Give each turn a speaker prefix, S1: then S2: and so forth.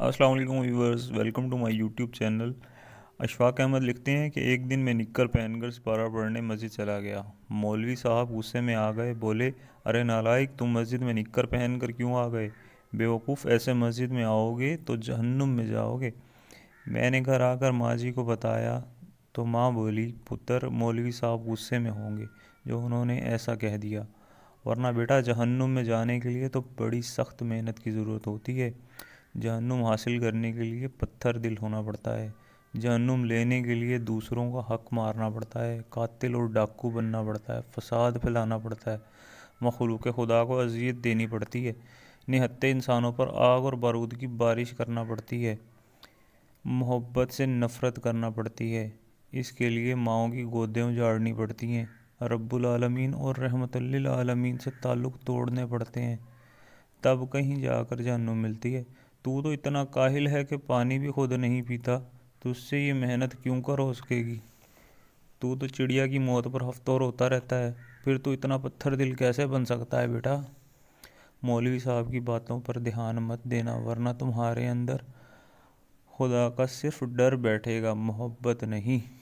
S1: السلام علیکم viewers, welcome to my YouTube channel. Ashfaq Ahmed لکھتے ہیں کہ ایک دن میں نکر پہن کر سپارہ پڑھنے مسجد چلا گیا۔ مولوی صاحب غصے میں آ گئے، بولے ارے نالائق، تم مسجد میں نکر پہن کر کیوں آ گئے؟ بیوقوف، ایسے مسجد میں آؤ گے تو جہنم میں جاؤ گے۔ میں نے گھر آ کر ماں جی کو بتایا تو ماں بولی پتر، مولوی صاحب غصے میں ہوں گے جو انہوں نے ایسا کہہ دیا، ورنہ بیٹا جہنم میں جانے کے لیے تو بڑی سخت محنت کی ضرورت ہوتی ہے۔ جہنم حاصل کرنے کے لیے پتھر دل ہونا پڑتا ہے، جہنم لینے کے لیے دوسروں کا حق مارنا پڑتا ہے، قاتل اور ڈاکو بننا پڑتا ہے، فساد پھیلانا پڑتا ہے، مخلوق خدا کو اذیت دینی پڑتی ہے، نہتے انسانوں پر آگ اور بارود کی بارش کرنا پڑتی ہے، محبت سے نفرت کرنا پڑتی ہے، اس کے لیے ماؤں کی گودیں اجاڑنی پڑتی ہیں، رب العالمین اور رحمت للعالمین سے تعلق توڑنے پڑتے ہیں، تب کہیں جا کر جہنم ملتی ہے۔ تو اتنا کاہل ہے کہ پانی بھی خود نہیں پیتا، تو اس سے یہ محنت کیوں کر ہو سکے گی؟ تو چڑیا کی موت پر ہفتوں روتا رہتا ہے، پھر تو اتنا پتھر دل کیسے بن سکتا ہے بیٹا؟ مولوی صاحب کی باتوں پر دھیان مت دینا، ورنہ تمہارے اندر خدا کا صرف ڈر بیٹھے گا، محبت نہیں۔